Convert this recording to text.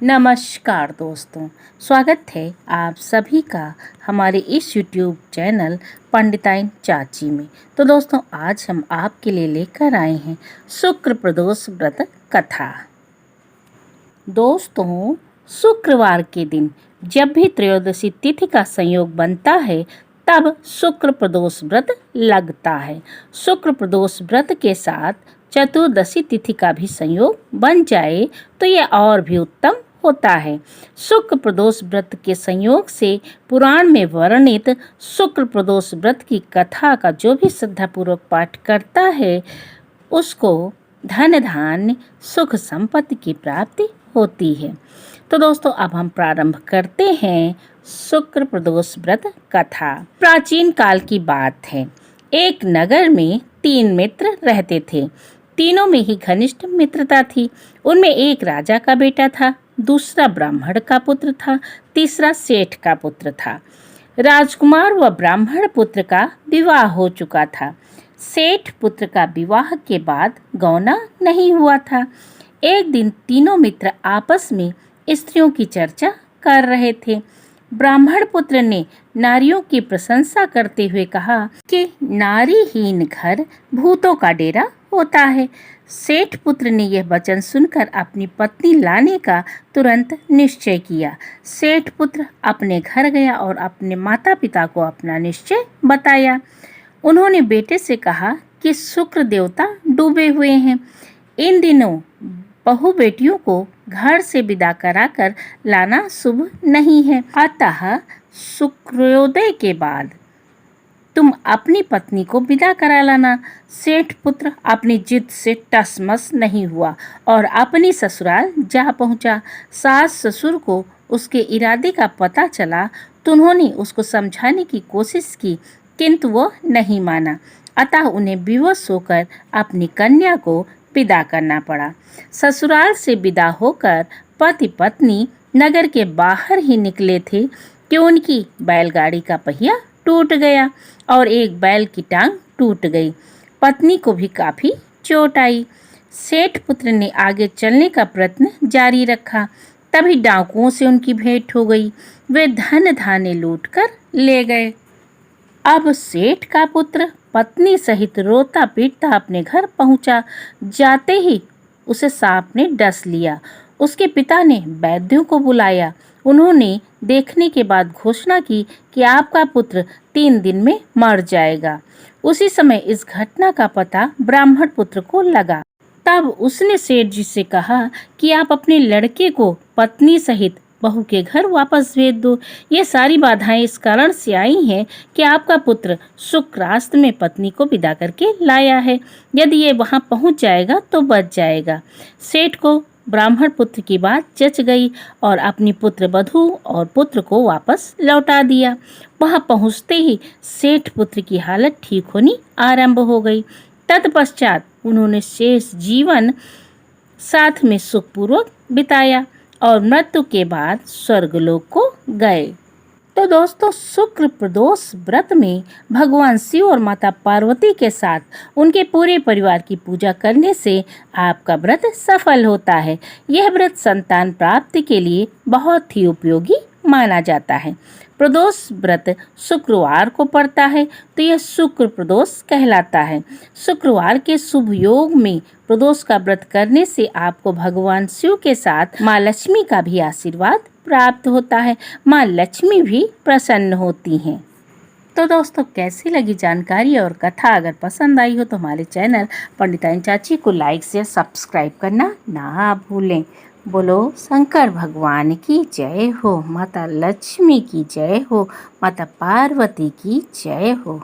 नमस्कार दोस्तों, स्वागत है आप सभी का हमारे इस YouTube चैनल पंडिताइन चाची में। तो दोस्तों, आज हम आपके लिए लेकर आए हैं शुक्र प्रदोष व्रत कथा। दोस्तों, शुक्रवार के दिन जब भी त्रयोदशी तिथि का संयोग बनता है तब शुक्र प्रदोष व्रत लगता है। शुक्र प्रदोष व्रत के साथ चतुर्दशी तिथि का भी संयोग बन जाए तो यह और भी उत्तम होता है। शुक्र प्रदोष व्रत के संयोग से पुराण में वर्णित शुक्र प्रदोष व्रत की कथा का जो भी श्रद्धापूर्वक पाठ करता है उसको धन धान्य सुख संपत्ति की प्राप्ति होती है। तो दोस्तों, अब हम प्रारंभ करते हैं शुक्र प्रदोष व्रत कथा। प्राचीन काल की बात है। एक नगर में 3 मित्र रहते थे। तीनों में ही घनिष्ठ मित्रता थी। उनमें एक राजा का बेटा था, दूसरा ब्राह्मण का पुत्र था, तीसरा सेठ का पुत्र था। राजकुमार व ब्राह्मण पुत्र का विवाह हो चुका था। सेठ पुत्र का विवाह के बाद गौना नहीं हुआ था। एक दिन तीनों मित्र आपस में स्त्रियों की चर्चा कर रहे थे। ब्राह्मण पुत्र ने नारियों की प्रशंसा करते हुए कहा कि नारीहीन घर भूतों का डेरा होता है। सेठ पुत्र ने यह वचन सुनकर अपनी पत्नी लाने का तुरंत निश्चय किया। सेठ पुत्र अपने घर गया और अपने माता पिता को अपना निश्चय बताया। उन्होंने बेटे से कहा कि शुक्र देवता डूबे हुए हैं। इन दिनों बहू बेटियों को घर से विदा कराकर लाना शुभ नहीं है। अतः शुक्रोदय के बाद तुम अपनी पत्नी को विदा करा लाना। सेठ पुत्र अपनी जिद से टसमस नहीं हुआ और अपनी ससुराल जा पहुंचा। सास ससुर को उसके इरादे का पता चला तो उन्होंने उसको समझाने की कोशिश की, किंतु वो नहीं माना। अतः उन्हें विवश होकर अपनी कन्या को विदा करना पड़ा। ससुराल से विदा होकर पति पत्नी नगर के बाहर ही निकले थे कि उनकी बैलगाड़ी का पहिया टूट गया और एक बैल की टांग टूट गई। पत्नी को भी काफी चोट आई। सेठ पुत्र ने आगे चलने का प्रयत्न जारी रखा। तभी डाकुओं से उनकी भेंट हो गई। वे धन धान्य लूटकर ले गए। अब सेठ का पुत्र पत्नी सहित रोता पीटता अपने घर पहुंचा। जाते ही उसे सांप ने डस लिया। उसके पिता ने वैद्यों को बुलाया। उन्होंने देखने के बाद घोषणा की कि आपका पुत्र 3 दिन में मर जाएगा। उसी समय इस घटना का पता ब्राह्मण पुत्र को लगा। तब उसने सेठ जी से कहा कि आप अपने लड़के को पत्नी सहित बहू के घर वापस भेज दो। ये सारी बाधाएं इस कारण से आई हैं कि आपका पुत्र शुक्रास्त में पत्नी को विदा करके लाया है। यदि ये वहां पहुंच जाएगा तो बच जाएगा। सेठ को ब्राह्मण पुत्र की बात जच गई और अपनी पुत्र वधू और पुत्र को वापस लौटा दिया। वहां पहुंचते ही सेठ पुत्र की हालत ठीक होनी आरंभ हो गई। तत्पश्चात उन्होंने शेष जीवन साथ में सुखपूर्वक बिताया और मृत्यु के बाद स्वर्गलोक को गए। तो दोस्तों, शुक्र प्रदोष व्रत में भगवान शिव और माता पार्वती के साथ उनके पूरे परिवार की पूजा करने से आपका व्रत सफल होता है। यह व्रत संतान प्राप्ति के लिए बहुत ही उपयोगी माना जाता है। प्रदोष व्रत शुक्रवार को पड़ता है तो यह शुक्र प्रदोष कहलाता है। शुक्रवार के शुभ योग में प्रदोष का व्रत करने से आपको भगवान शिव के साथ माँ लक्ष्मी का भी आशीर्वाद प्राप्त होता है। माँ लक्ष्मी भी प्रसन्न होती हैं। तो दोस्तों, कैसी लगी जानकारी और कथा? अगर पसंद आई हो तो हमारे चैनल पंडिताइन चाची को लाइक शेयर सब्सक्राइब करना ना भूलें। बोलो शंकर भगवान की जय हो, माता लक्ष्मी की जय हो, माता पार्वती की जय हो।